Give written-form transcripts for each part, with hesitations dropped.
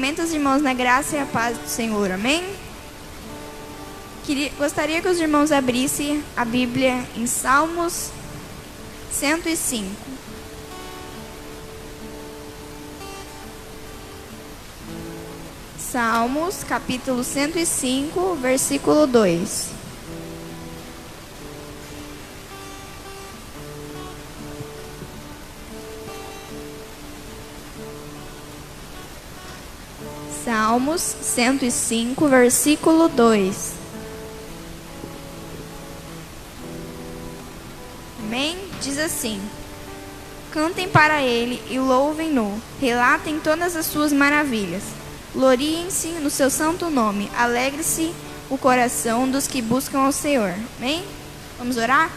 Cumprimento os irmãos na graça e a paz do Senhor. Amém? Gostaria que os irmãos abrissem a Bíblia em Salmos 105. Salmos, capítulo 105, versículo 2. Salmos 105, versículo 2. Amém? Diz assim: cantem para ele e louvem-no, relatem todas as suas maravilhas. Gloriem-se no seu santo nome, alegre-se o coração dos que buscam ao Senhor. Amém? Vamos orar?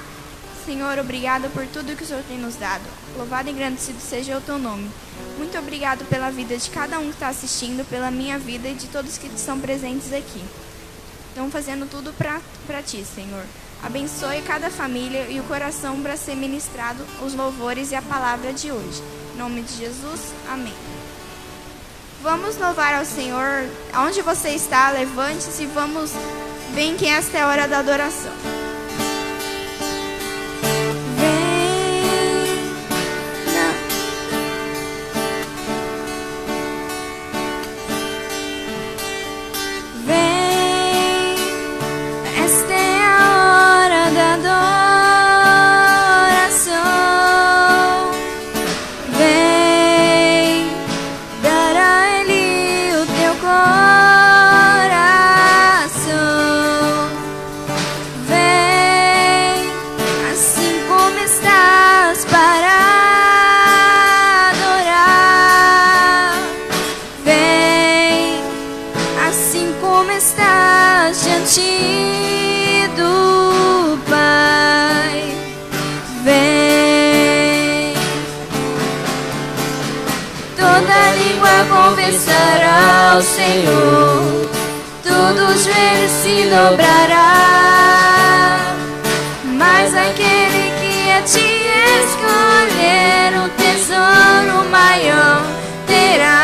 Senhor, obrigado por tudo que o Senhor tem nos dado. Louvado e engrandecido seja o teu nome. Muito obrigado pela vida de cada um que está assistindo, pela minha vida e de todos que estão presentes aqui. Estão fazendo tudo para ti, Senhor. Abençoe cada família e o coração para ser ministrado os louvores e a palavra de hoje. Em nome de Jesus, amém. Vamos louvar ao Senhor. Aonde você está, levante-se e vamos ver que esta é a hora da adoração. Confessará ao Senhor, todo joelho se dobrará, mas aquele que a ti escolher o tesouro maior terá.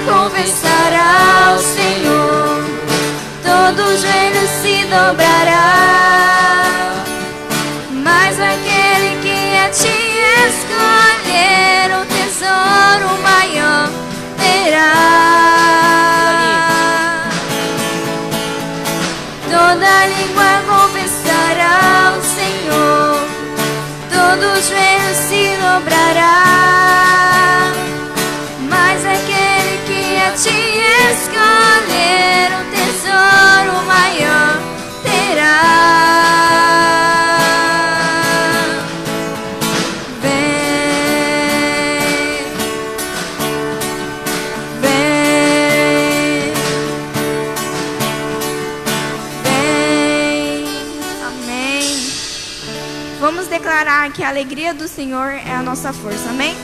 Confessará ao Senhor, todo joelho se dobrará, mas aquele que a ti escolher o tesouro maior terá. Toda língua confessará ao Senhor, todo joelho se dobrará, mas aquele que a ti escolher o tesouro maior terá. Vem, vem, vem. Amém. Vamos declarar que a alegria do Senhor é a nossa força. Amém?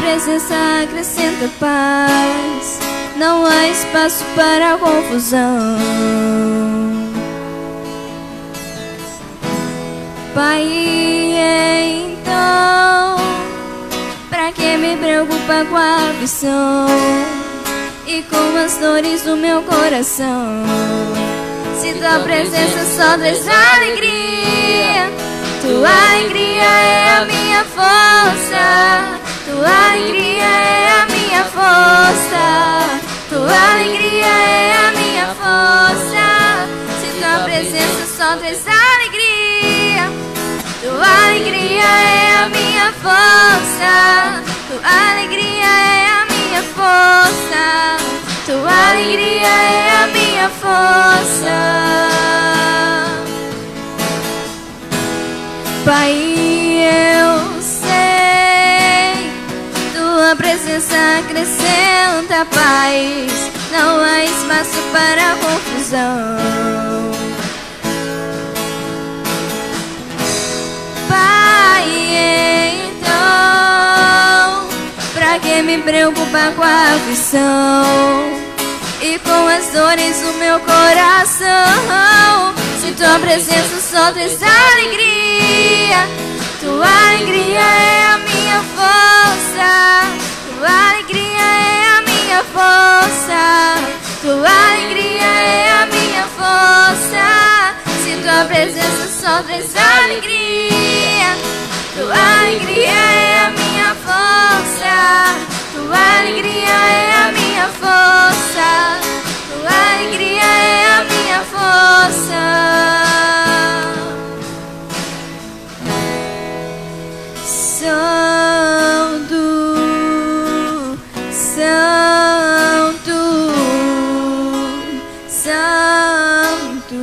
Presença acrescenta paz, não há espaço para confusão. Pai, então, pra que me preocupa com a aflição e com as dores do meu coração? Se tua presença só traz alegria, tua alegria é a minha força. Tua alegria é a minha força. Tua alegria é a minha força. Se tua presença só traz alegria. Tua alegria é a minha força. Tua alegria é a minha força. Tua alegria é a minha força. Pai, eu sei, tua presença acrescenta paz. Não há espaço para confusão. Pai, então, pra que me preocupar com a aflição e com as dores do meu coração? Se tua presença só traz alegria. Tua alegria é a minha força. Tua alegria é a minha força. Tua alegria é a minha força. Se tua presença só traz alegria. Tua alegria é a minha força. Tua alegria é a minha força. Tua alegria é a minha força. Santo, Santo, Santo.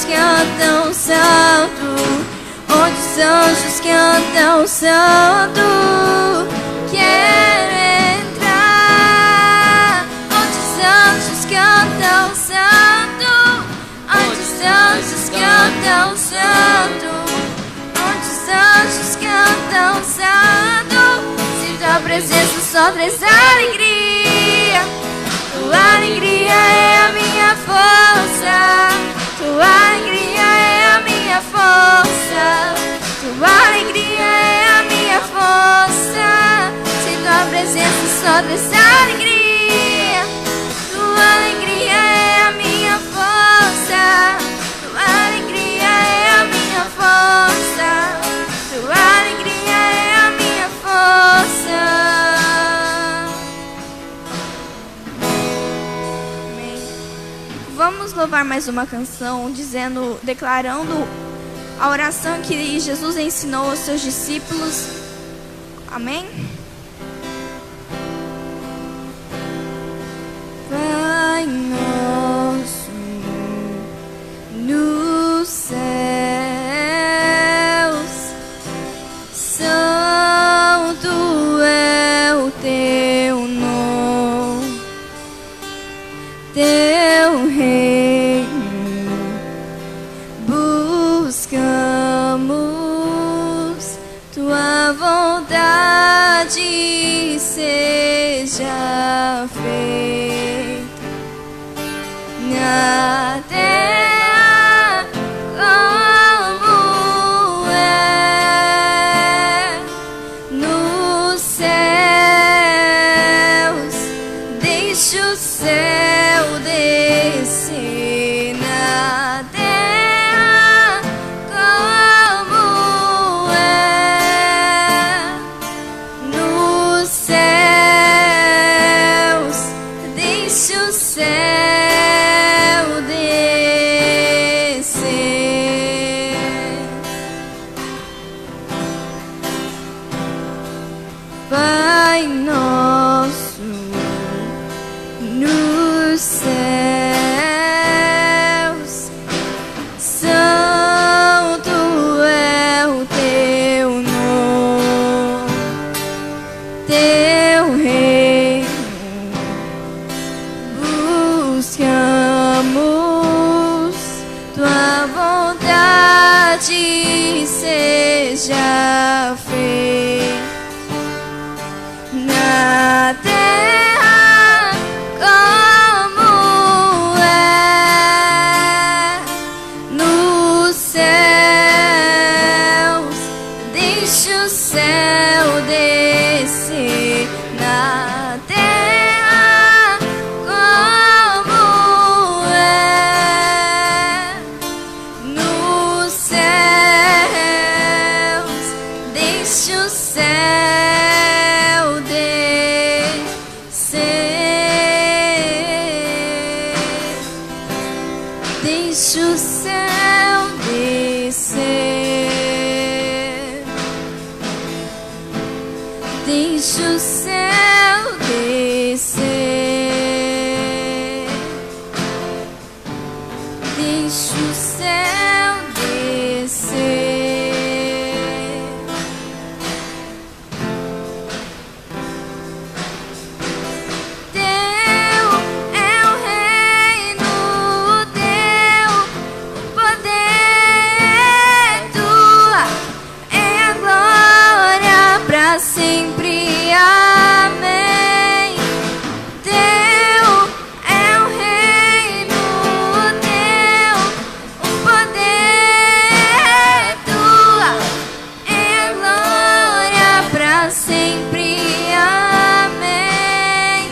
Cantam santo, onde os anjos cantam santo. Quero entrar, onde os anjos cantam santo, onde os anjos cantam santo, onde os anjos cantam santo. Se tua presença só traz alegria. Tua alegria é a minha força. Tua alegria é a minha força. Tua alegria é a minha força. Se tua presença só traz alegria. Tua alegria é a minha força. Tua alegria é a minha força. Tua alegria é a minha força. Vamos louvar mais uma canção, declarando a oração que Jesus ensinou aos seus discípulos. Amém? Pai nosso nos céus, santo é o teu nome, teu reino buscamos, tua vontade seja feita na terra como é nos céus. Deixa o céu descer na terra como é nos céus. Deixa o céu descer. Pai nosso nos céus, santo é o teu nome, teu reino buscamos, tua vontade seja feita na terra como Deixa o céu descer. Deixa o céu descer. Deixa o céu descer. Teu é o reino, teu o poder, tua é a glória pra sempre. Amém. Teu é o reino, teu o poder, tua é a glória pra sempre. Amém.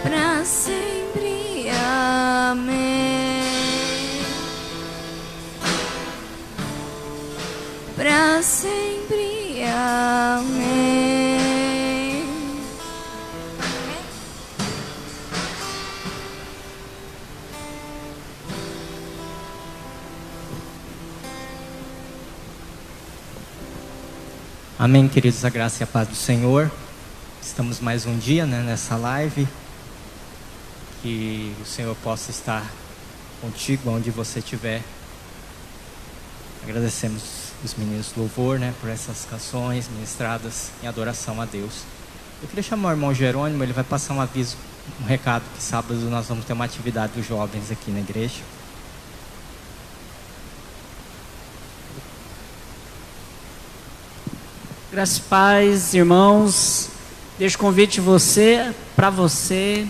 Pra sempre. Amém. Pra sempre. Amém. Amém, queridos, a graça e a paz do Senhor. Estamos mais um dia, nessa live. Que o Senhor possa estar contigo onde você estiver. Agradecemos os meninos do louvor, por essas canções ministradas em adoração a Deus. Eu queria chamar o irmão Jerônimo, ele vai passar um aviso, um recado, que sábado nós vamos ter uma atividade dos jovens aqui na igreja. Graças e paz, irmãos. Deixo o convite para você.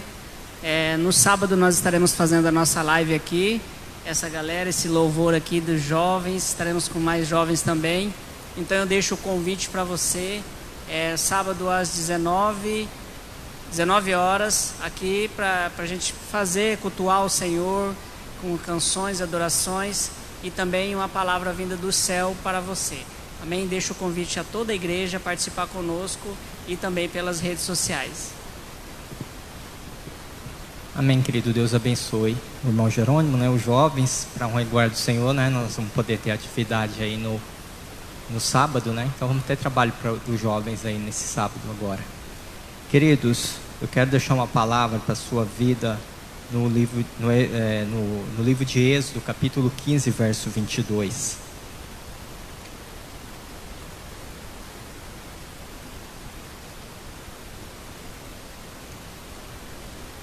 No sábado nós estaremos fazendo a nossa live aqui. Essa galera, esse louvor aqui dos jovens, estaremos com mais jovens também. Então eu deixo o convite para você. Sábado às 19 horas, aqui para a gente cultuar o Senhor com canções, adorações e também uma palavra vinda do céu para você. Amém? Deixo o convite a toda a igreja a participar conosco e também pelas redes sociais. Amém, querido. Deus abençoe o irmão Jerônimo, os jovens, para honra e glória do Senhor, nós vamos poder ter atividade aí no sábado, Então vamos ter trabalho para os jovens aí nesse sábado agora. Queridos, eu quero deixar uma palavra para a sua vida no livro de Êxodo, capítulo 15, verso 22.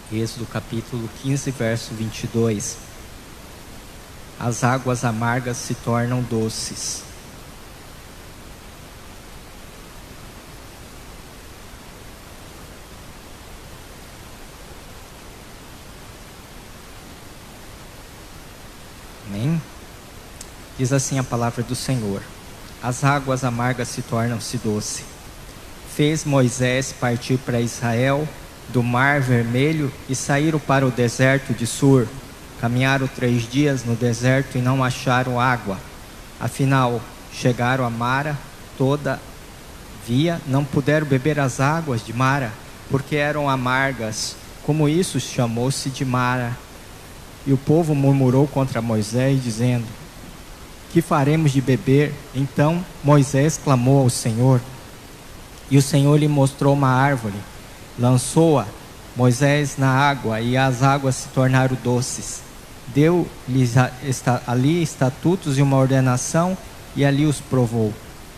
Êxodo capítulo 15, verso 22. As águas amargas se tornam doces. Amém? Diz assim a palavra do Senhor: as águas amargas se tornam-se doce. Fez Moisés partir para Israel do Mar Vermelho e saíram para o deserto de Sur. Caminharam 3 dias no deserto e não acharam água. Afinal, chegaram a Mara, todavia não puderam beber as águas de Mara, porque eram amargas. Como isso, chamou-se de Mara. E o povo murmurou contra Moisés, dizendo: que faremos de beber? Então Moisés clamou ao Senhor, e o Senhor lhe mostrou uma árvore. Lançou-a Moisés na água, e as águas se tornaram doces. Deu-lhes ali estatutos e uma ordenação, e ali os provou.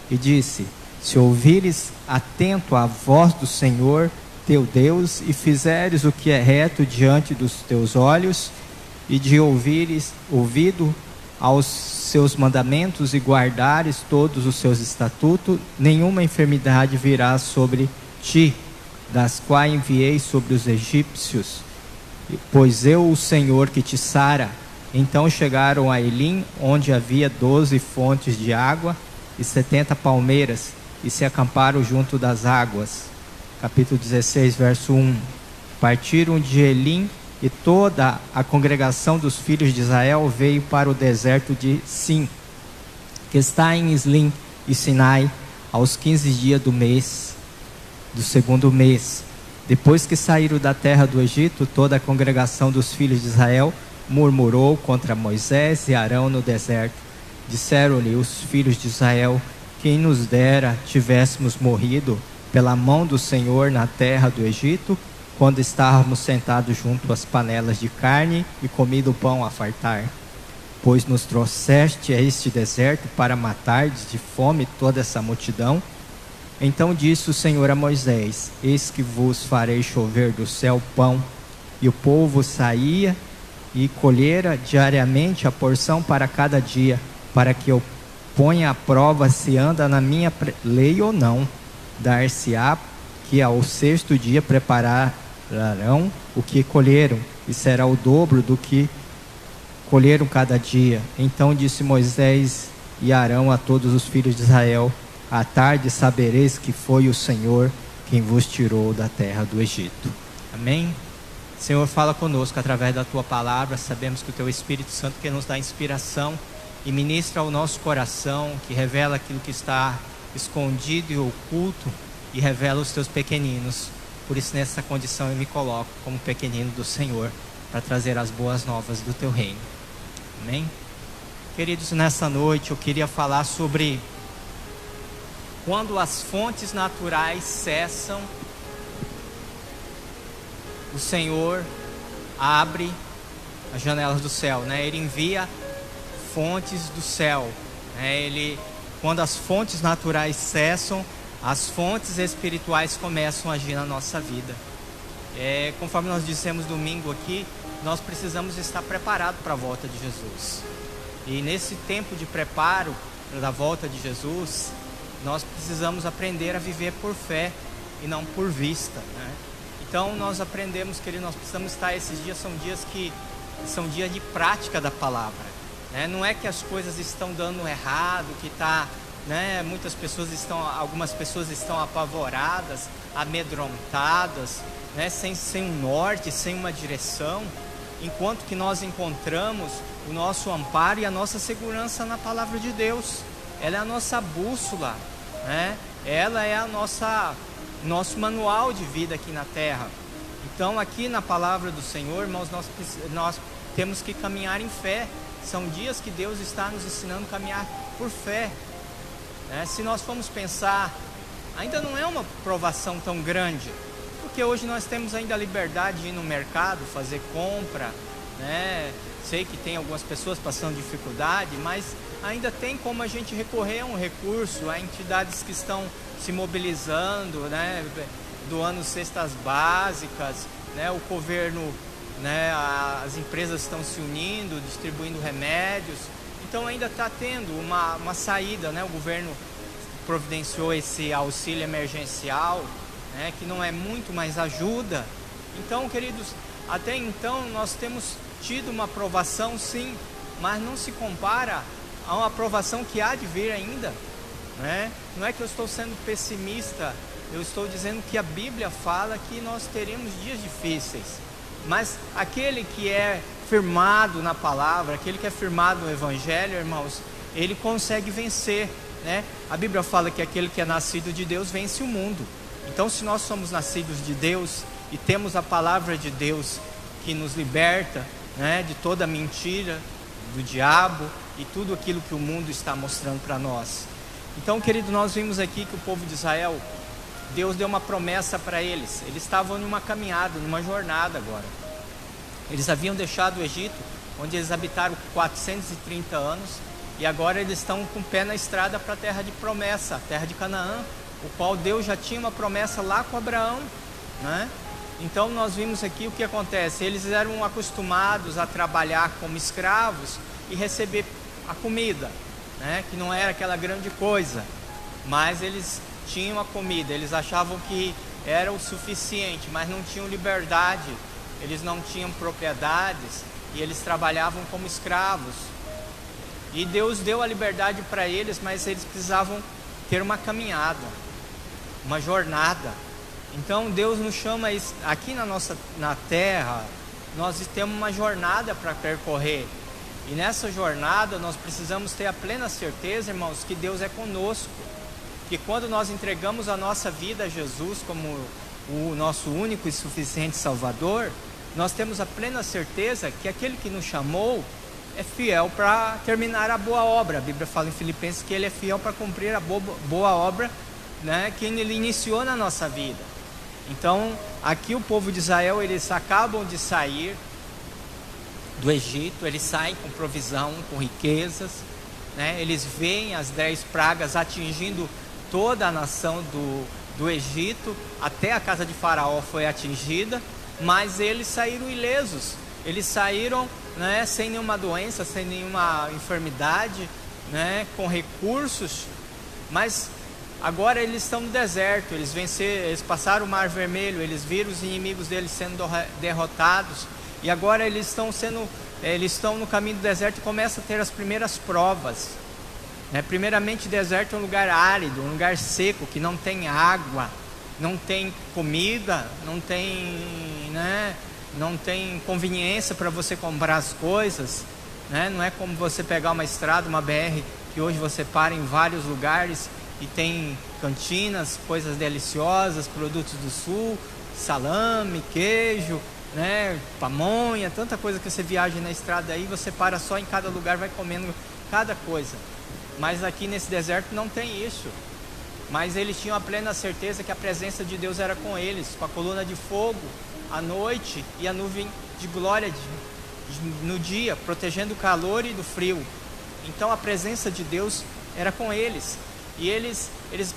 E disse: se ouvires atento à voz do Senhor teu Deus, e fizeres o que é reto diante dos teus olhos, e de ouvires ouvido aos seus mandamentos, e guardares todos os seus estatutos, nenhuma enfermidade virá sobre ti, das quais enviei sobre os egípcios, pois eu, o Senhor, que te sara. Então chegaram a Elim, onde havia 12 fontes de água e 70 palmeiras, e se acamparam junto das águas. Capítulo 16, verso 1. Partiram de Elim, e toda a congregação dos filhos de Israel veio para o deserto de Sim, que está em Islim e Sinai, aos 15 dias do segundo mês. Depois que saíram da terra do Egito, toda a congregação dos filhos de Israel murmurou contra Moisés e Arão no deserto. Disseram-lhe os filhos de Israel: quem nos dera tivéssemos morrido pela mão do Senhor na terra do Egito, quando estávamos sentados junto às panelas de carne e comido pão a fartar. Pois nos trouxeste a este deserto para matardes de fome toda essa multidão. Então disse o Senhor a Moisés: eis que vos farei chover do céu pão. E o povo saía e colhera diariamente a porção para cada dia, para que eu ponha à prova se anda na minha lei ou não. Dar-se-á que ao sexto dia prepararão o que colheram, e será o dobro do que colheram cada dia. Então disse Moisés e Arão a todos os filhos de Israel: à tarde sabereis que foi o Senhor quem vos tirou da terra do Egito. Amém? Senhor, fala conosco através da Tua palavra. Sabemos que o Teu Espírito Santo que nos dá inspiração e ministra ao nosso coração, que revela aquilo que está escondido e oculto e revela os Teus pequeninos. Por isso, nessa condição, eu me coloco como pequenino do Senhor para trazer as boas novas do Teu reino. Amém? Queridos, nessa noite eu queria falar sobre quando as fontes naturais cessam, o Senhor abre as janelas do céu, né? Ele envia fontes do céu, né? Quando as fontes naturais cessam, as fontes espirituais começam a agir na nossa vida. Conforme nós dissemos domingo aqui, nós precisamos estar preparados para a volta de Jesus. E nesse tempo de preparo da volta de Jesus, nós precisamos aprender a viver por fé e não por vista, né? Então nós aprendemos, querido, nós precisamos estar, esses dias são dias que são dias de prática da palavra, né? Não é que as coisas estão dando errado, que está, né? Algumas pessoas estão apavoradas, amedrontadas, né? Sem um norte, sem uma direção, enquanto que nós encontramos o nosso amparo e a nossa segurança na palavra de Deus. Ela é a nossa bússola, né? Ela é nosso manual de vida aqui na terra. Então aqui na palavra do Senhor, irmãos, nós temos que caminhar em fé. São dias que Deus está nos ensinando a caminhar por fé, né? Se nós formos pensar, ainda não é uma provação tão grande, porque hoje nós temos ainda a liberdade de ir no mercado, fazer compra, né? Sei que tem algumas pessoas passando dificuldade, mas ainda tem como a gente recorrer a um recurso, a entidades que estão se mobilizando, né? Doando cestas básicas, né? O governo, né? As empresas estão se unindo, distribuindo remédios. Então ainda está tendo uma saída, né? O governo providenciou esse auxílio emergencial, né? Que não é muito, mas ajuda. Então, queridos, até então nós temos tido uma aprovação, sim, mas não se compara a uma aprovação que há de vir ainda, né? Não é que eu estou sendo pessimista, eu estou dizendo que a Bíblia fala que nós teremos dias difíceis, mas aquele que é firmado na palavra, aquele que é firmado no Evangelho, irmãos, ele consegue vencer, né? A Bíblia fala que aquele que é nascido de Deus vence o mundo. Então, se nós somos nascidos de Deus e temos a palavra de Deus que nos liberta, né, de toda mentira do diabo e tudo aquilo que o mundo está mostrando para nós. Então, querido, nós vimos aqui que o povo de Israel, Deus deu uma promessa para eles. Eles estavam em uma caminhada, numa jornada agora. Eles haviam deixado o Egito, onde eles habitaram 430 anos, e agora eles estão com o pé na estrada para a terra de promessa, a terra de Canaã, o qual Deus já tinha uma promessa lá com Abraão, né? Então nós vimos aqui o que acontece. Eles eram acostumados a trabalhar como escravos e receber a comida, né? Que não era aquela grande coisa, mas eles tinham a comida. Eles achavam que era o suficiente, mas não tinham liberdade, eles não tinham propriedades e eles trabalhavam como escravos. E Deus deu a liberdade para eles, mas eles precisavam ter uma caminhada, uma jornada. Então Deus nos chama aqui na terra, nós temos uma jornada para percorrer. E nessa jornada nós precisamos ter a plena certeza, irmãos, que Deus é conosco. Que quando nós entregamos a nossa vida a Jesus como o nosso único e suficiente Salvador, nós temos a plena certeza que aquele que nos chamou é fiel para terminar a boa obra. A Bíblia fala em Filipenses que ele é fiel para cumprir a boa obra, né, que ele iniciou na nossa vida. Então, aqui o povo de Israel, eles acabam de sair do Egito, eles saem com provisão, com riquezas, né? Eles veem as 10 pragas atingindo toda a nação do Egito, até a casa de Faraó foi atingida, mas eles saíram ilesos, eles saíram, né, sem nenhuma doença, sem nenhuma enfermidade, né, com recursos, mas agora eles estão no deserto, eles passaram o Mar Vermelho, eles viram os inimigos deles sendo derrotados, e agora eles estão no caminho do deserto e começam a ter as primeiras provas, né? Primeiramente, o deserto é um lugar árido, um lugar seco, que não tem água, não tem comida, não tem conveniência para você comprar as coisas, né? Não é como você pegar uma estrada, uma BR, que hoje você para em vários lugares e tem cantinas, coisas deliciosas, produtos do sul, salame, queijo, né, pamonha, tanta coisa que você viaja na estrada aí, você para só em cada lugar, vai comendo cada coisa. Mas aqui nesse deserto não tem isso. Mas eles tinham a plena certeza que a presença de Deus era com eles, com a coluna de fogo à noite e a nuvem de glória no dia, protegendo do calor e do frio. Então a presença de Deus era com eles. E eles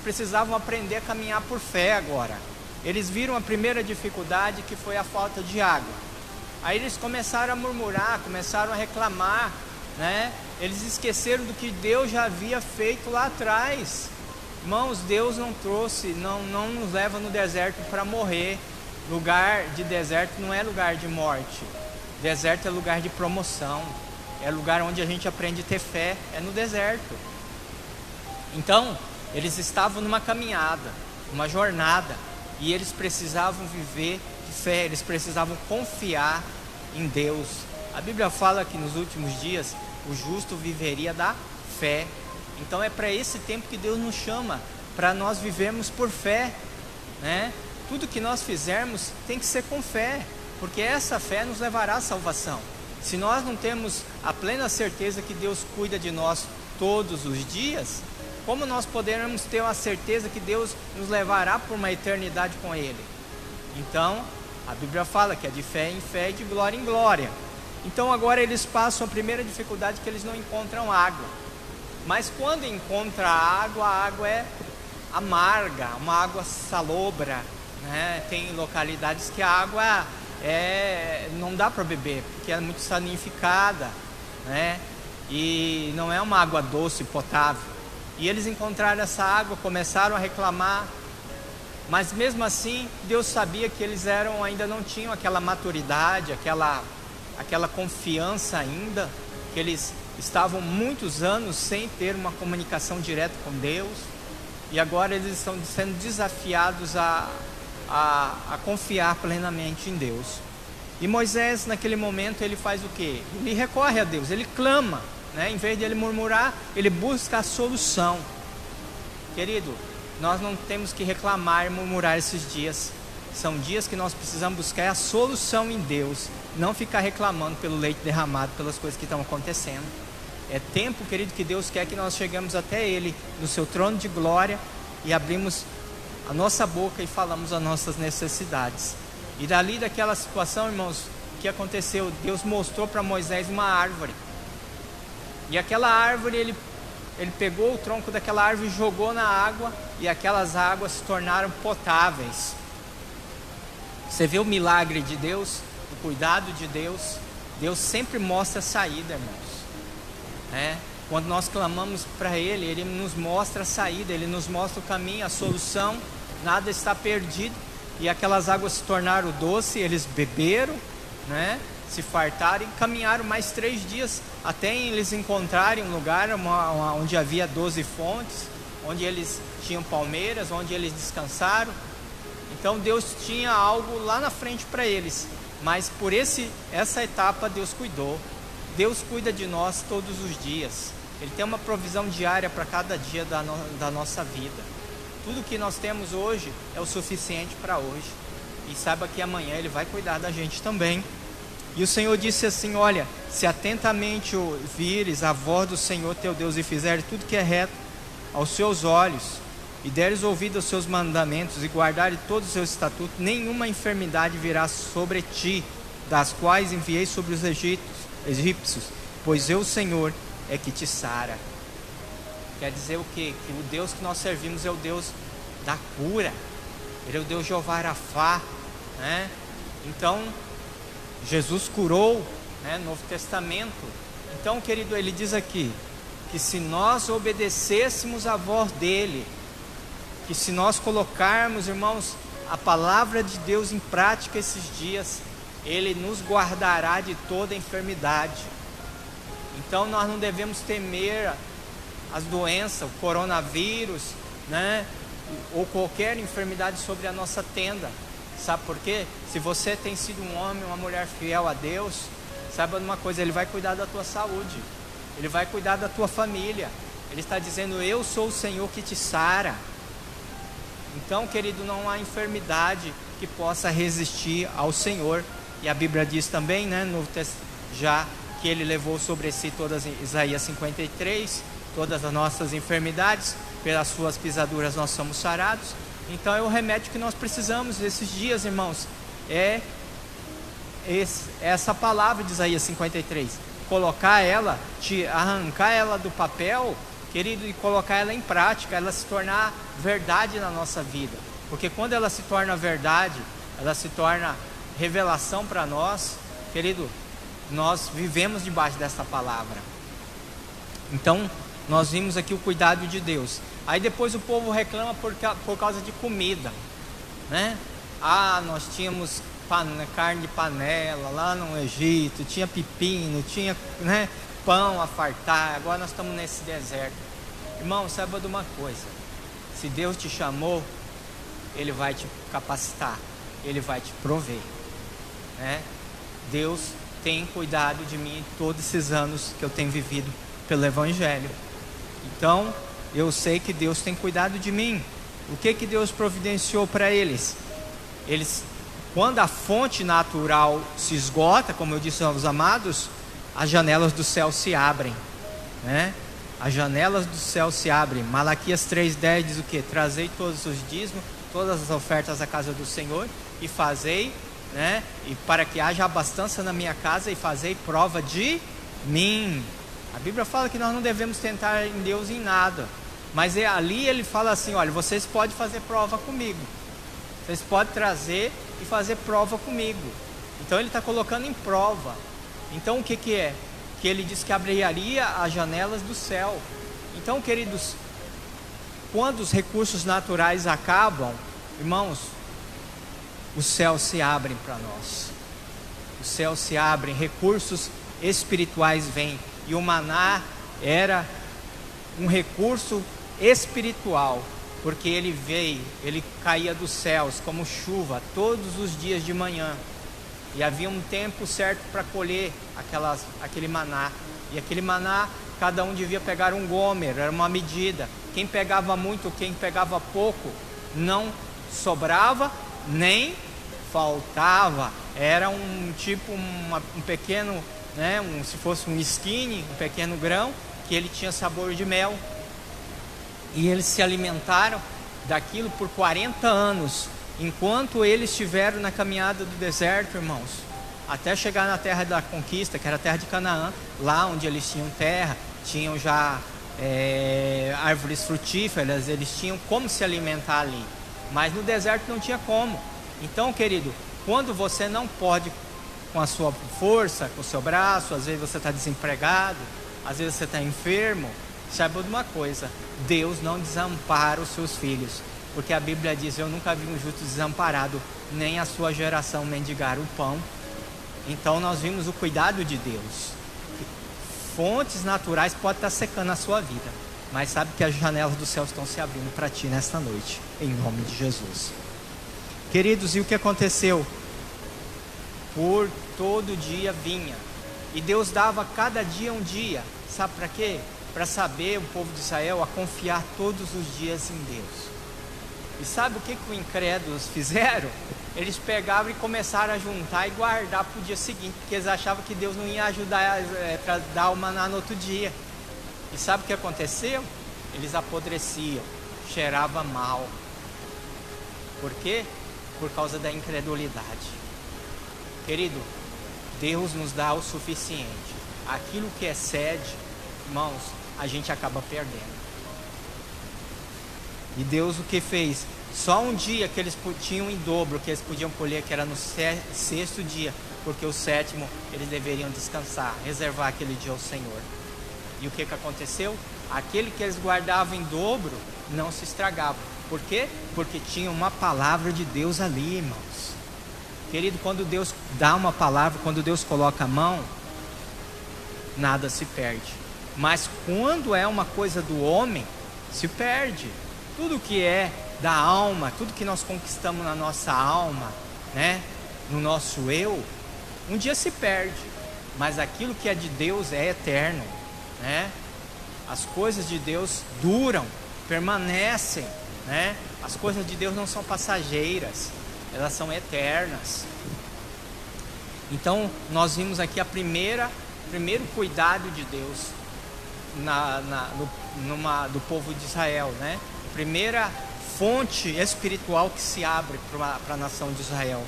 precisavam aprender a caminhar por fé agora. Eles viram a primeira dificuldade, que foi a falta de água. Aí eles começaram a murmurar, começaram a reclamar, né? Eles esqueceram do que Deus já havia feito lá atrás. Irmãos, Deus não nos leva no deserto para morrer. Lugar de deserto não é lugar de morte. Deserto é lugar de promoção. É lugar onde a gente aprende a ter fé, é no deserto. Então, eles estavam numa caminhada, uma jornada, e eles precisavam viver de fé, eles precisavam confiar em Deus. A Bíblia fala que nos últimos dias o justo viveria da fé. Então é para esse tempo que Deus nos chama, para nós vivermos por fé, né? Tudo que nós fizermos tem que ser com fé, porque essa fé nos levará à salvação. Se nós não temos a plena certeza que Deus cuida de nós todos os dias, como nós poderemos ter uma certeza que Deus nos levará por uma eternidade com Ele? Então, a Bíblia fala que é de fé em fé e de glória em glória. Então agora eles passam a primeira dificuldade, que eles não encontram água. Mas quando encontra a água é amarga, uma água salobra, né? Tem localidades que a água não dá para beber, porque é muito sanificada, né? E não é uma água doce, potável. E eles encontraram essa água, começaram a reclamar, mas mesmo assim Deus sabia que eles ainda não tinham aquela maturidade, aquela confiança ainda, que eles estavam muitos anos sem ter uma comunicação direta com Deus, e agora eles estão sendo desafiados a confiar plenamente em Deus. E Moisés, naquele momento, ele faz o quê? Ele recorre a Deus, ele clama, né? Em vez de ele murmurar, ele busca a solução. Querido, nós não temos que reclamar e murmurar esses dias. São dias que nós precisamos buscar a solução em Deus, não ficar reclamando pelo leite derramado, pelas coisas que estão acontecendo. É tempo, querido, que Deus quer que nós chegamos até Ele, no seu trono de glória, e abrimos a nossa boca e falamos as nossas necessidades. E dali daquela situação, irmãos, o que aconteceu? Deus mostrou para Moisés uma árvore. E aquela árvore, ele pegou o tronco daquela árvore e jogou na água, e aquelas águas se tornaram potáveis. Você vê o milagre de Deus, o cuidado de Deus. Deus sempre mostra a saída, irmãos. Quando nós clamamos para Ele, Ele nos mostra a saída, Ele nos mostra o caminho, a solução. Nada está perdido. E aquelas águas se tornaram doce, eles beberam, né? Se fartaram e caminharam mais 3 dias, até eles encontrarem um lugar onde havia 12 fontes, onde eles tinham palmeiras, onde eles descansaram. Então Deus tinha algo lá na frente para eles, mas por essa etapa Deus cuidou. Deus cuida de nós todos os dias. Ele tem uma provisão diária para cada dia da nossa vida. Tudo que nós temos hoje é o suficiente para hoje. e saiba que amanhã Ele vai cuidar da gente também. E o Senhor disse assim: olha, se atentamente ouvires a voz do Senhor teu Deus e fizeres tudo que é reto aos seus olhos, e deres ouvido aos seus mandamentos, e guardares todos os seus estatutos, nenhuma enfermidade virá sobre ti, das quais enviei sobre os egípcios, pois eu, o Senhor, é que te sara. Quer dizer o quê? Que o Deus que nós servimos é o Deus da cura. Ele é o Deus Jeová Rafá, né? Então, Jesus curou, né, no Novo Testamento. Então, querido, ele diz aqui, que se nós obedecêssemos a voz dele, que se nós colocarmos, irmãos, a palavra de Deus em prática esses dias, ele nos guardará de toda enfermidade. Então nós não devemos temer as doenças, o coronavírus, né, ou qualquer enfermidade sobre a nossa tenda. Sabe por quê? Se você tem sido um homem, uma mulher fiel a Deus, saiba de uma coisa, Ele vai cuidar da tua saúde, Ele vai cuidar da tua família. Ele está dizendo: eu sou o Senhor que te sara. Então, querido, não há enfermidade que possa resistir ao Senhor. E a Bíblia diz também, né, já que Ele levou sobre si todas, Isaías 53, todas as nossas enfermidades, pelas suas pisaduras nós somos sarados. Então é o remédio que nós precisamos esses dias, irmãos, essa palavra de Isaías 53, colocar ela, arrancar ela do papel, querido, e colocar ela em prática, ela se tornar verdade na nossa vida. Porque quando ela se torna verdade, ela se torna revelação para nós, querido, nós vivemos debaixo dessa palavra. Então nós vimos aqui o cuidado de Deus. Aí depois o povo reclama por causa de comida, né? Nós tínhamos carne de panela lá no Egito, tinha pepino, tinha, né, pão a fartar. Agora nós estamos nesse deserto. Irmão, saiba de uma coisa: se Deus te chamou, Ele vai te capacitar, Ele vai te prover, né? Deus tem cuidado de mim todos esses anos que eu tenho vivido pelo Evangelho. Então eu sei que Deus tem cuidado de mim. O que Deus providenciou para eles? Quando a fonte natural se esgota, como eu disse aos amados, as janelas do céu se abrem, né? As janelas do céu se abrem. Malaquias 3:10 diz o que? Trazei todos os dízimos, todas as ofertas à casa do Senhor, e fazei, né, e para que haja abastança na minha casa, e fazei prova de mim. A Bíblia fala que nós não devemos tentar em Deus em nada, mas ali ele fala assim: olha, vocês podem fazer prova comigo, vocês podem trazer e fazer prova comigo. Então ele está colocando em prova. Então o que é? Que ele diz que abriria as janelas do céu. Então, queridos, quando os recursos naturais acabam, irmãos, os céus se abrem para nós. Os céus se abrem, recursos espirituais vêm. E o maná era um recurso espiritual, porque ele veio, ele caía dos céus como chuva todos os dias de manhã. E havia um tempo certo para colher aquele maná. E aquele maná, cada um devia pegar um gomer, era uma medida. Quem pegava muito, quem pegava pouco, não sobrava nem faltava. Era um tipo, um pequeno, né, se fosse um skinny, um pequeno grão, que ele tinha sabor de mel. E eles se alimentaram daquilo por 40 anos, enquanto eles estiveram na caminhada do deserto, irmãos, até chegar na terra da conquista, que era a terra de Canaã, lá onde eles tinham terra, tinham já árvores frutíferas, eles tinham como se alimentar ali, mas no deserto não tinha como. Então, querido, quando você não pode com a sua força, com o seu braço, às vezes você está desempregado, às vezes você está enfermo, saiba de uma coisa: Deus não desampara os seus filhos, porque a Bíblia diz: eu nunca vi um justo desamparado, nem a sua geração mendigar o pão. Então nós vimos o cuidado de Deus. Fontes naturais podem estar secando a sua vida, mas sabe que as janelas do céu estão se abrindo para ti nesta noite, em nome de Jesus. Queridos, e o que aconteceu? Por todo dia vinha, e Deus dava cada dia um dia. Sabe para quê? Para saber o povo de Israel a confiar todos os dias em Deus. E sabe o que os incrédulos fizeram? eles pegavam e começaram a juntar e guardar para o dia seguinte, porque eles achavam que Deus não ia ajudar para dar o maná no outro dia. E sabe o que aconteceu? Eles apodreciam, cheiravam mal. Por quê? Por causa da incredulidade. Querido, Deus nos dá o suficiente. Aquilo que excede, irmãos, a gente acaba perdendo. E Deus o que fez? Só um dia que eles tinham em dobro, que eles podiam colher, que era no sexto dia, porque o sétimo eles deveriam descansar, reservar aquele dia ao Senhor. E o que aconteceu? Aquele que eles guardavam em dobro não se estragava. Por quê? Porque tinha uma palavra de Deus ali, irmãos. Querido, quando Deus dá uma palavra, quando Deus coloca a mão, nada se perde. Mas quando é uma coisa do homem, se perde. Tudo que é da alma, tudo que nós conquistamos na nossa alma, né, no nosso eu, um dia se perde. Mas aquilo que é de Deus é eterno, né? As coisas de Deus duram, permanecem, né? As coisas de Deus não são passageiras, elas são eternas. Então nós vimos aqui primeiro cuidado de Deus do povo de Israel, né? Primeira fonte espiritual que se abre para a nação de Israel.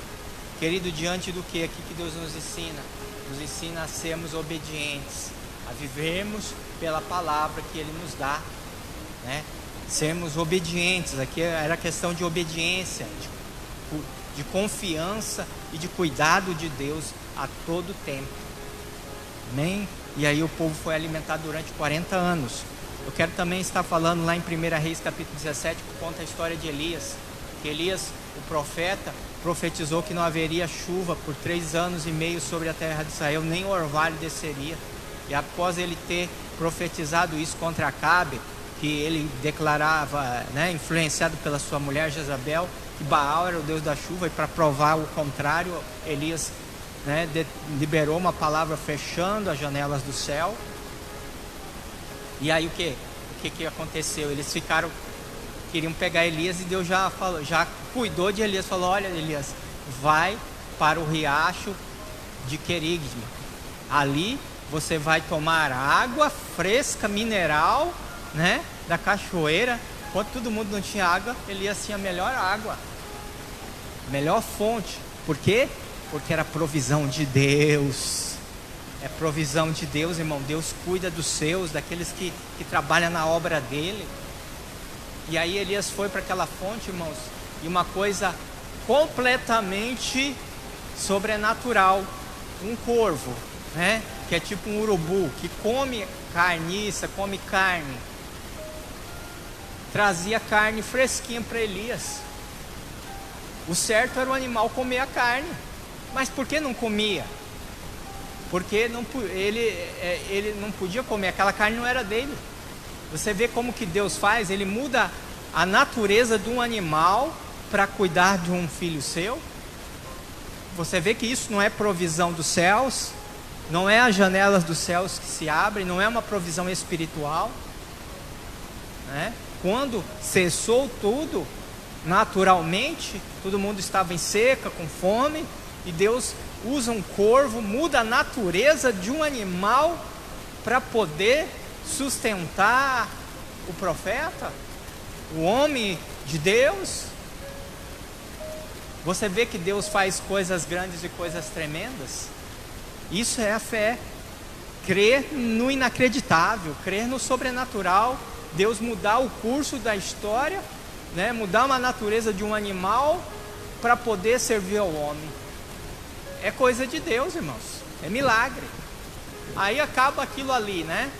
Querido, diante do que aqui que Deus nos ensina? Nos ensina a sermos obedientes, a vivermos pela palavra que Ele nos dá, né? Sermos obedientes. Aqui era questão de obediência, de confiança e de cuidado de Deus a todo tempo. Amém? E aí o povo foi alimentado durante 40 anos. Eu quero também estar falando lá em 1 Reis capítulo 17, que conta a história de Elias. Que Elias, o profeta, profetizou que não haveria chuva por 3 anos e meio sobre a terra de Israel, nem o orvalho desceria. E após ele ter profetizado isso contra Acabe, que ele declarava, né, influenciado pela sua mulher Jezabel, que Baal era o Deus da chuva, e para provar o contrário, Elias, né, liberou uma palavra fechando as janelas do céu. E aí o que aconteceu? Eles queriam pegar Elias, e Deus já cuidou de Elias. Falou: olha, Elias, vai para o riacho de Querigma. Ali você vai tomar água fresca, mineral, né, da cachoeira. Quando todo mundo não tinha água, Elias tinha a melhor água, melhor fonte. Por quê? Porque era provisão de Deus. É provisão de Deus, irmão. Deus cuida dos seus, daqueles que trabalham na obra dele. E aí Elias foi para aquela fonte, irmãos, e uma coisa completamente sobrenatural. Um corvo, né, que é tipo um urubu, que come carniça, come carne, trazia carne fresquinha para Elias. O certo era o animal comer a carne. Mas por que não comia? Porque ele não podia comer, aquela carne não era dele. Você vê como que Deus faz? Ele muda a natureza de um animal para cuidar de um filho seu. Você vê que isso não é provisão dos céus, não é as janelas dos céus que se abrem, não é uma provisão espiritual, né? Quando cessou tudo, naturalmente, todo mundo estava em seca, com fome, e Deus usa um corvo, muda a natureza de um animal para poder sustentar o profeta, o homem de Deus. Você vê que Deus faz coisas grandes e coisas tremendas. Isso é a fé. Crer no inacreditável, crer no sobrenatural. Deus mudar o curso da história, né? Mudar uma natureza de um animal para poder servir ao homem. É coisa de Deus, irmãos. É milagre. Aí acaba aquilo ali, né?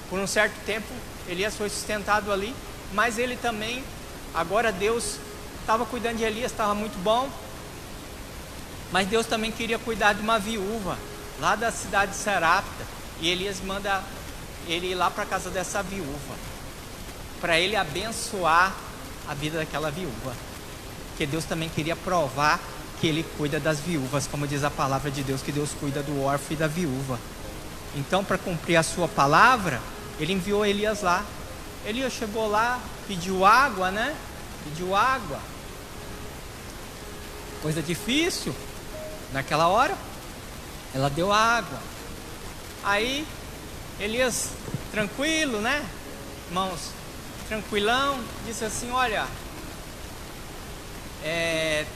Por um certo tempo, Elias foi sustentado ali, mas ele também, agora Deus estava cuidando de Elias, estava muito bom, mas Deus também queria cuidar de uma viúva, lá da cidade de Sarapta, e Elias manda ele ir lá para a casa dessa viúva, para ele abençoar a vida daquela viúva, porque Deus também queria provar que Ele cuida das viúvas, como diz a palavra de Deus, que Deus cuida do órfão e da viúva. Então, para cumprir a sua palavra, Ele enviou Elias lá. Elias chegou lá, pediu água, né? Pediu água. coisa difícil. Naquela hora, ela deu água. Aí, Elias, tranquilo, né? Irmãos, tranquilão, disse assim: olha,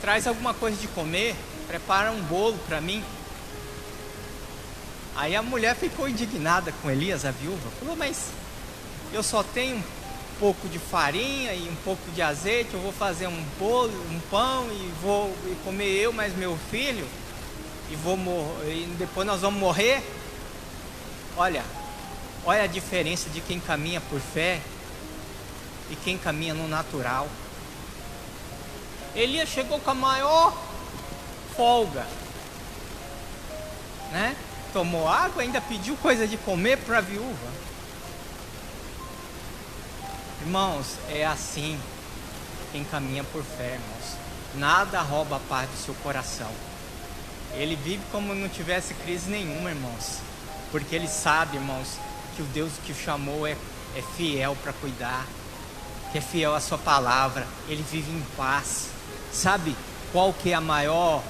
traz alguma coisa de comer, prepara um bolo para mim. Aí a mulher ficou indignada com Elias, a viúva, falou: mas eu só tenho um pouco de farinha e um pouco de azeite, eu vou fazer um bolo, um pão e vou comer eu mais meu filho e depois nós vamos morrer. Olha a diferença de quem caminha por fé e quem caminha no natural. Elias chegou com a maior folga, né? Tomou água, ainda pediu coisa de comer para a viúva. Irmãos, é assim quem caminha por fé, irmãos. Nada rouba a paz do seu coração. Ele vive como não tivesse crise nenhuma, irmãos, porque ele sabe, irmãos, que o Deus que o chamou é fiel para cuidar, que é fiel à sua palavra. Ele vive em paz. Sabe qual que é a maior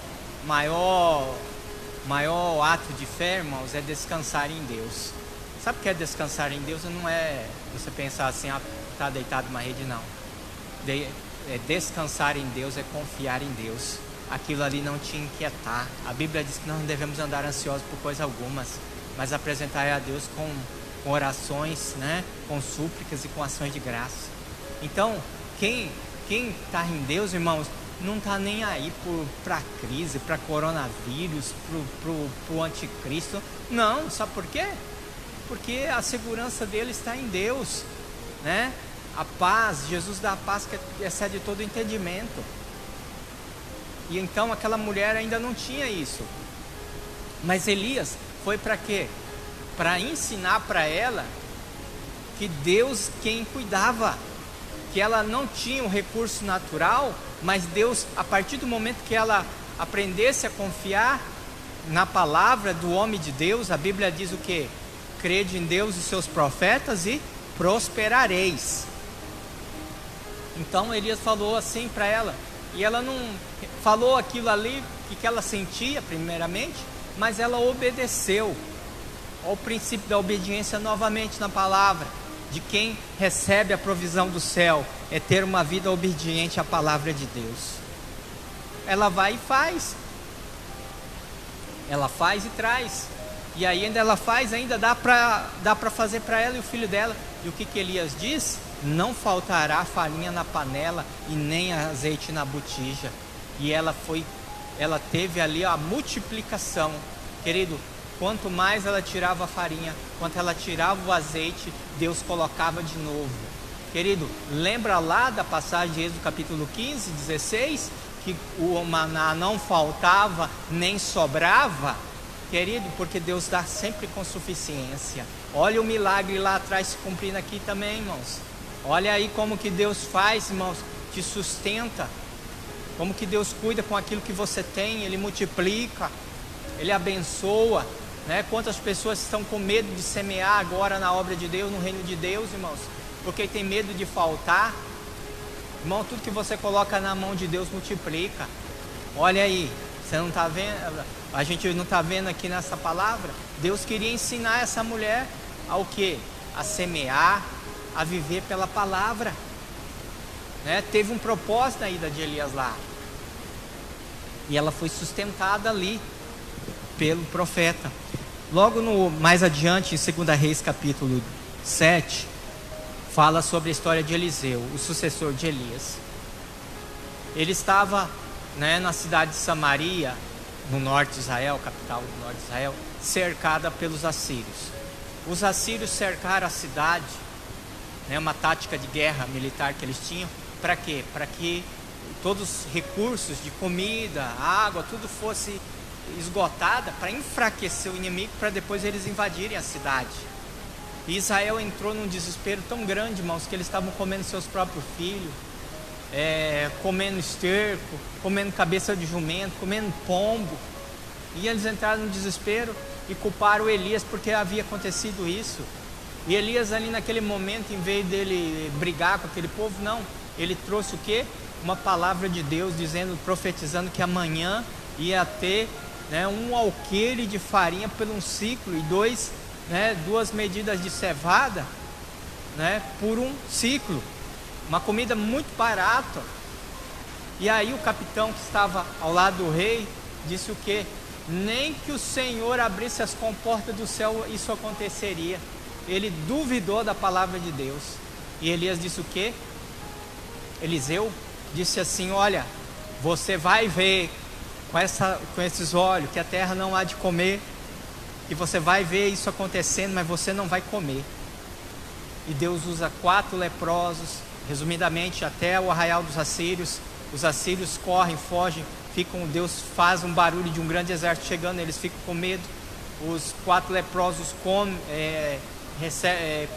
ato de fé, irmãos? É descansar em Deus. Sabe o que é descansar em Deus? Não é você pensar assim: está deitado numa rede, não. Descansar em Deus é confiar em Deus. Aquilo ali não te inquietar. A Bíblia diz que nós não devemos andar ansiosos por coisa alguma, mas apresentar a Deus com orações, né? Com súplicas e com ações de graça. Então, quem está em Deus, irmãos, não está nem aí para a crise, para coronavírus, para o anticristo. Não, sabe por quê? Porque a segurança dele está em Deus, né? A paz, Jesus dá a paz que excede todo o entendimento. E então aquela mulher ainda não tinha isso. Mas Elias foi para quê? Para ensinar para ela que Deus quem cuidava, que ela não tinha um recurso natural, mas Deus, a partir do momento que ela aprendesse a confiar na palavra do homem de Deus, a Bíblia diz o quê? Crede em Deus e seus profetas e prosperareis. Então Elias falou assim para ela, e ela não falou aquilo ali que ela sentia primeiramente, mas ela obedeceu ao princípio da obediência novamente na palavra. De quem recebe a provisão do céu é ter uma vida obediente à palavra de Deus. Ela vai e faz. Ela faz e traz. E aí ainda ela faz, ainda dá para fazer para ela e o filho dela. E o que Elias diz? Não faltará farinha na panela e nem azeite na botija. E ela teve ali a multiplicação. Querido, quanto mais ela tirava a farinha, quanto ela tirava o azeite, Deus colocava de novo. Querido, lembra lá da passagem de Êxodo capítulo 15, 16, que o maná não faltava nem sobrava? Querido, porque Deus dá sempre com suficiência. Olha o milagre lá atrás se cumprindo aqui também, irmãos. Olha aí como que Deus faz, irmãos, te sustenta. Como que Deus cuida com aquilo que você tem, Ele multiplica, Ele abençoa, né? Quantas pessoas estão com medo de semear agora na obra de Deus, no reino de Deus, irmãos, porque tem medo de faltar. Irmão, tudo que você coloca na mão de Deus multiplica. Olha aí, você não está vendo? A gente não está vendo aqui nessa palavra? Deus queria ensinar essa mulher ao quê? A semear, a viver pela palavra, né? Teve um propósito na ida de Elias lá, e ela foi sustentada ali pelo profeta. Logo mais adiante, em 2 Reis capítulo 7, fala sobre a história de Eliseu, o sucessor de Elias. Ele estava, né, na cidade de Samaria, no norte de Israel, capital do norte de Israel, cercada pelos assírios. Os assírios cercaram a cidade, né, uma tática de guerra militar que eles tinham. Para quê? Para que todos os recursos de comida, água, tudo fosse esgotada, para enfraquecer o inimigo, para depois eles invadirem a cidade. E Israel entrou num desespero tão grande, irmãos, que eles estavam comendo seus próprios filhos, comendo esterco, comendo cabeça de jumento, comendo pombo. E eles entraram no desespero e culparam Elias porque havia acontecido isso. E Elias ali naquele momento, em vez dele brigar com aquele povo, não, ele trouxe o quê? uma palavra de Deus dizendo, profetizando que amanhã ia ter, né, um alqueire de farinha por um ciclo e 2 medidas de cevada, né, por um ciclo, uma comida muito barata. E aí o capitão que estava ao lado do rei disse o quê? Nem que o Senhor abrisse as comportas do céu isso aconteceria. Ele duvidou da palavra de Deus. E Elias disse o quê? Eliseu disse assim, olha, você vai ver com esses olhos que a terra não há de comer, que você vai ver isso acontecendo, mas você não vai comer. E Deus usa 4 leprosos, resumidamente, até o arraial dos assírios. Os assírios correm, fogem, Deus faz um barulho de um grande exército chegando, eles ficam com medo. Os 4 leprosos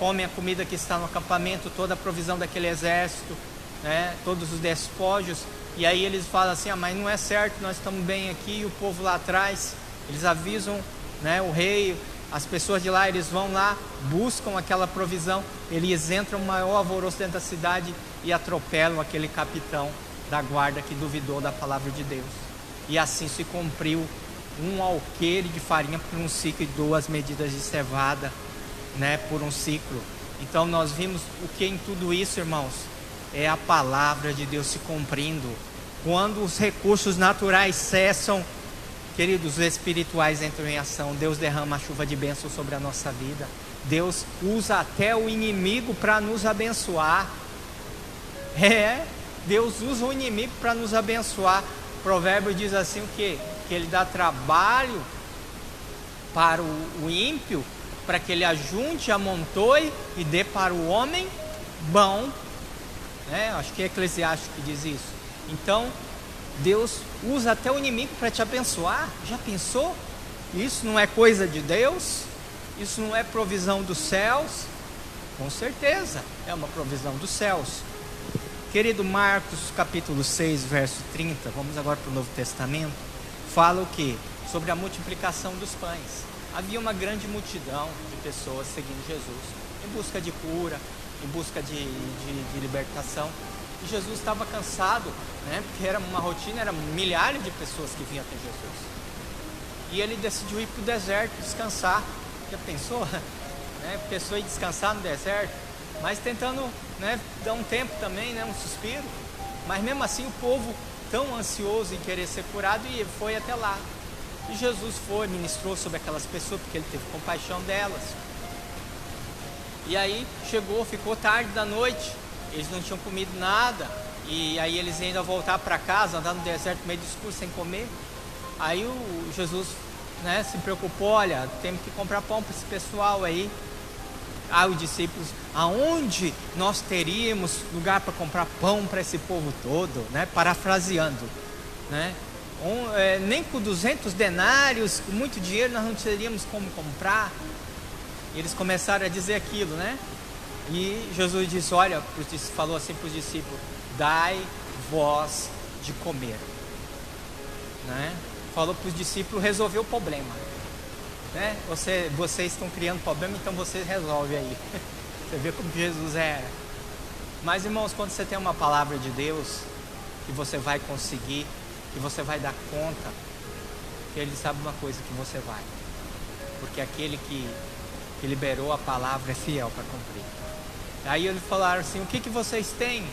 comem a comida que está no acampamento, toda a provisão daquele exército, né, todos os despojos. E aí eles falam assim, mas não é certo, nós estamos bem aqui, e o povo lá atrás. Eles avisam, né, o rei, as pessoas de lá, eles vão lá, buscam aquela provisão. Eles entram, maior alvoroço dentro da cidade e atropelam aquele capitão da guarda que duvidou da palavra de Deus. E assim se cumpriu um alqueire de farinha por um ciclo e 2 medidas de cevada, né, por um ciclo. Então nós vimos o que em tudo isso, irmãos, é a palavra de Deus se cumprindo. Quando os recursos naturais cessam, queridos, os espirituais entram em ação. Deus derrama a chuva de bênção sobre a nossa vida. Deus usa até o inimigo para nos abençoar. Deus usa o inimigo para nos abençoar. O provérbio diz assim o quê? Que ele dá trabalho para o ímpio, para que ele ajunte, amontoe e dê para o homem bom. Acho que é Eclesiastes que diz isso. Então, Deus usa até o inimigo para te abençoar. Já pensou? Isso não é coisa de Deus? Isso não é provisão dos céus? Com certeza, é uma provisão dos céus. Querido, Marcos capítulo 6, verso 30, vamos agora para o Novo Testamento, fala o quê? Sobre a multiplicação dos pães. Havia uma grande multidão de pessoas seguindo Jesus, em busca de cura, em busca de libertação. E Jesus estava cansado, né? Porque era uma rotina, eram milhares de pessoas que vinham até Jesus. E ele decidiu ir para o deserto descansar. Já pensou? Pessoa ir descansar no deserto, mas tentando, né, dar um tempo também, né, um suspiro. Mas mesmo assim o povo tão ansioso em querer ser curado, e foi até lá. E Jesus foi, ministrou sobre aquelas pessoas, porque ele teve compaixão delas. E aí chegou, ficou tarde da noite, eles não tinham comido nada, e aí eles ainda voltar para casa, andar no deserto meio escuro sem comer. Aí o Jesus, né, se preocupou, olha, temos que comprar pão para esse pessoal aí. Os discípulos, aonde nós teríamos lugar para comprar pão para esse povo todo, né? Parafraseando, né? Nem com 200 denários, com muito dinheiro, nós não teríamos como comprar. E eles começaram a dizer aquilo, né? E Jesus disse, olha, falou assim para os discípulos, dai vós de comer, né? Falou para os discípulos resolver o problema, né? Vocês estão criando problema, então vocês resolvem aí. Você vê como Jesus era. Mas, irmãos, quando você tem uma palavra de Deus, que você vai conseguir, que você vai dar conta, que Ele sabe uma coisa, que você vai, porque aquele que liberou a palavra é fiel para cumprir. Aí eles falaram assim, o que vocês têm?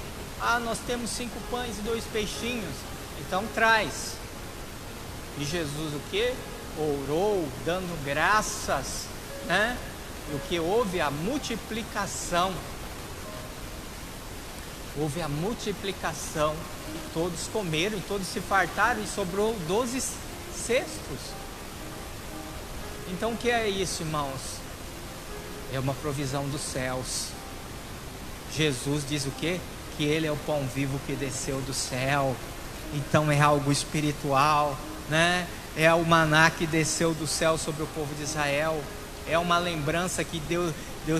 Nós temos 5 pães e 2 peixinhos. Então traz. E Jesus o quê? Orou, dando graças, né? E o que houve? A multiplicação. Houve a multiplicação. E todos comeram, e todos se fartaram, e sobrou 12 cestos. Então o que é isso, irmãos? É uma provisão dos céus. Jesus diz o quê? Que Ele é o pão vivo que desceu do céu. Então é algo espiritual, né? É o maná que desceu do céu sobre o povo de Israel. É uma lembrança que Deus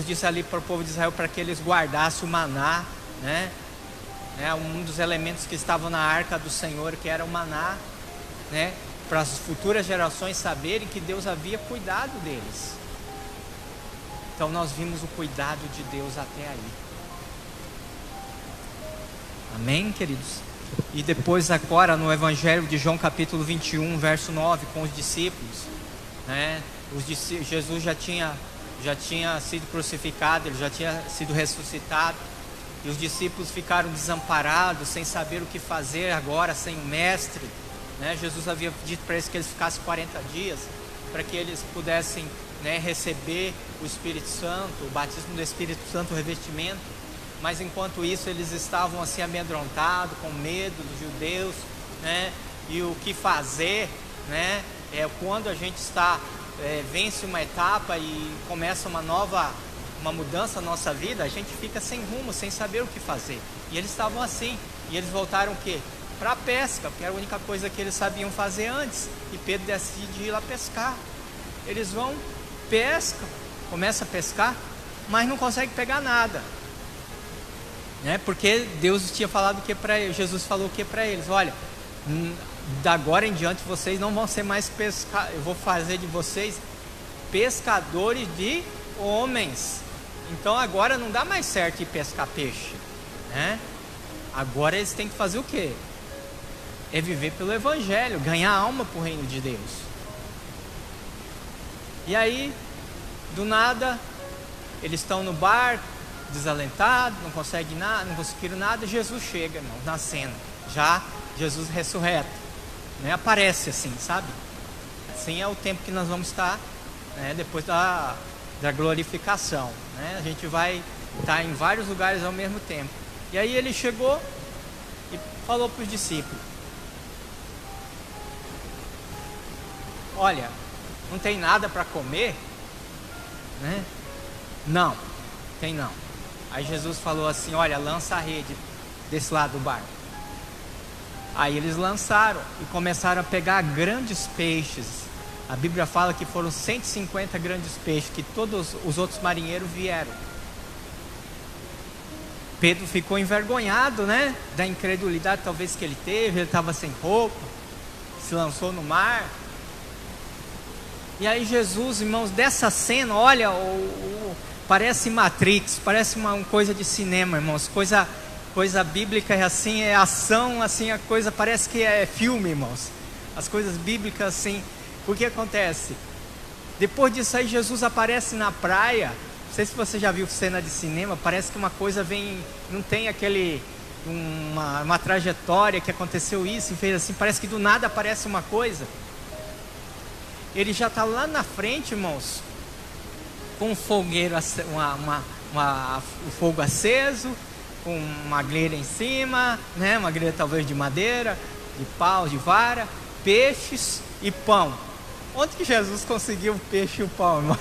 disse ali para o povo de Israel, para que eles guardassem o maná, né? Um dos elementos que estavam na arca do Senhor, que era o maná, né? Para as futuras gerações saberem que Deus havia cuidado deles. Então nós vimos o cuidado de Deus até aí. Amém, queridos? e depois agora no Evangelho de João capítulo 21, verso 9, com os discípulos, né? Jesus já tinha sido crucificado, ele já tinha sido ressuscitado, e os discípulos ficaram desamparados, sem saber o que fazer agora, sem o mestre, né? Jesus havia dito para eles que eles ficassem 40 dias, para que eles pudessem, né, receber o Espírito Santo, o batismo do Espírito Santo, o revestimento. Mas enquanto isso eles estavam assim amedrontados, com medo dos judeus, né? E o que fazer, né? Quando a gente vence uma etapa e começa uma mudança na nossa vida, a gente fica sem rumo, sem saber o que fazer. E eles estavam assim, e eles voltaram o quê? Para a pesca, porque era a única coisa que eles sabiam fazer antes. E Pedro decide ir lá pescar. Eles vão, pescam, começam a pescar, mas não conseguem pegar nada, né? Porque Deus tinha falado o que para eles, Jesus falou o que para eles: olha, da agora em diante vocês não vão ser mais pescadores, eu vou fazer de vocês pescadores de homens. Então agora não dá mais certo ir pescar peixe, né? Agora eles têm que fazer o quê? É viver pelo Evangelho, ganhar alma para o reino de Deus. E aí, do nada, eles estão no barco, desalentados, não conseguem nada, não conseguiram nada. Jesus chega, irmão, na cena, já Jesus ressurreto, né? Aparece assim, sabe? Assim é o tempo que nós vamos estar, né? Depois da glorificação, né? A gente vai estar em vários lugares ao mesmo tempo. E aí ele chegou e falou para os discípulos: olha, não tem nada para comer, né? Não, tem não. Aí Jesus falou assim: olha, lança a rede desse lado do barco. Aí eles lançaram e começaram a pegar grandes peixes. A Bíblia fala que foram 150 grandes peixes, que todos os outros marinheiros vieram. Pedro ficou envergonhado, né? Da incredulidade talvez que ele teve. Ele estava sem roupa, se lançou no mar. E aí Jesus, irmãos, dessa cena, olha, parece Matrix, parece uma coisa de cinema, irmãos, coisa bíblica é assim, é ação, assim, a coisa parece que é filme, irmãos, as coisas bíblicas assim. O que acontece? Depois disso aí Jesus aparece na praia. Não sei se você já viu cena de cinema, parece que uma coisa vem, não tem uma trajetória que aconteceu isso e fez assim, parece que do nada aparece uma coisa. Ele já está lá na frente, irmãos, com um fogueiro, o fogo aceso, com uma grelha em cima, né? Uma grelha talvez de madeira, de pau, de vara, peixes e pão. Onde que Jesus conseguiu o peixe e o pão, irmãos?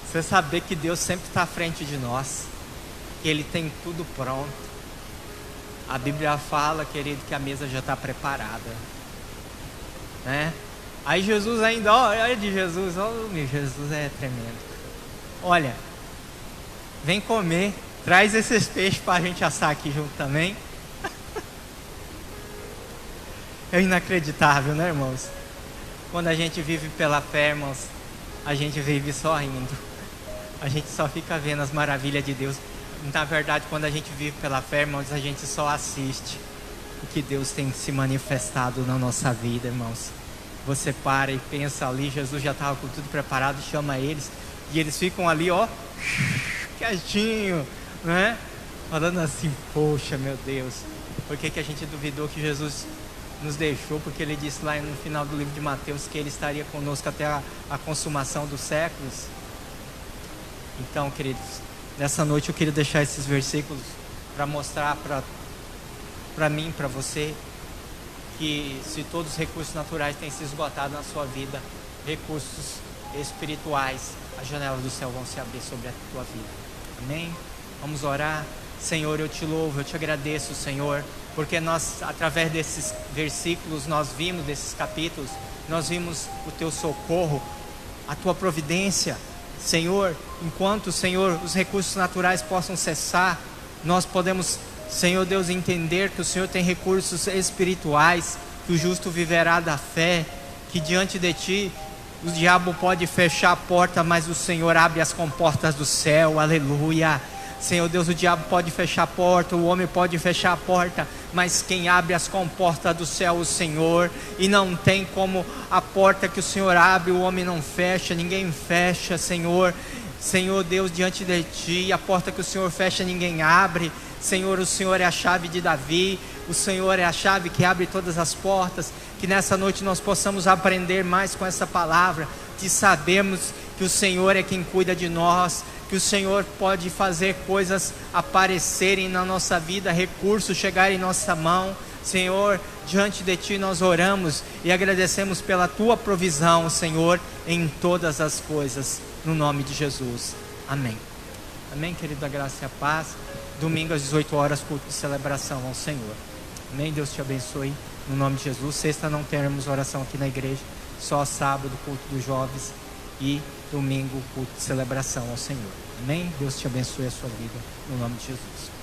Você saber que Deus sempre está à frente de nós, que Ele tem tudo pronto. A Bíblia fala, querido, que a mesa já está preparada, né? Aí Jesus ainda, olha de Jesus, meu Jesus é tremendo. Olha, vem comer, traz esses peixes para a gente assar aqui junto também. É inacreditável, né, irmãos? Quando a gente vive pela fé, irmãos, a gente vive só rindo. A gente só fica vendo as maravilhas de Deus. Na verdade, quando a gente vive pela fé, irmãos, a gente só assiste o que Deus tem se manifestado na nossa vida, irmãos. Você para e pensa ali, Jesus já estava com tudo preparado, chama eles, e eles ficam ali, ó, quietinho, né? Falando assim: poxa, meu Deus, por que a gente duvidou que Jesus nos deixou? Porque Ele disse lá no final do livro de Mateus que Ele estaria conosco até a consumação dos séculos. Então, queridos, nessa noite eu queria deixar esses versículos para mostrar para mim, para você, que se todos os recursos naturais têm se esgotado na sua vida, recursos espirituais, as janelas do céu vão se abrir sobre a tua vida. Amém? Vamos orar. Senhor, eu te louvo, eu te agradeço, Senhor, porque nós, através desses versículos, desses capítulos, nós vimos o teu socorro, a tua providência. Senhor, enquanto, Senhor, os recursos naturais possam cessar, nós podemos, Senhor Deus, entender que o Senhor tem recursos espirituais, que o justo viverá da fé, que diante de Ti o diabo pode fechar a porta, mas o Senhor abre as comportas do céu. Aleluia. Senhor Deus, o diabo pode fechar a porta, o homem pode fechar a porta, mas quem abre as comportas do céu é o Senhor. E não tem como a porta que o Senhor abre, o homem não fecha, ninguém fecha, Senhor. Senhor Deus, diante de Ti, a porta que o Senhor fecha, ninguém abre. Senhor, o Senhor é a chave de Davi, o Senhor é a chave que abre todas as portas. Que nessa noite nós possamos aprender mais com essa palavra, que sabemos que o Senhor é quem cuida de nós, que o Senhor pode fazer coisas aparecerem na nossa vida, recursos chegarem em nossa mão. Senhor, diante de Ti nós oramos e agradecemos pela Tua provisão, Senhor, em todas as coisas, no nome de Jesus, amém. Amém, querido, a graça e a paz. Domingo às 18 horas, culto de celebração ao Senhor, amém. Deus te abençoe, no nome de Jesus. Sexta não teremos oração aqui na igreja, só sábado, culto dos jovens, e domingo, culto de celebração ao Senhor, amém. Deus te abençoe a sua vida, no nome de Jesus.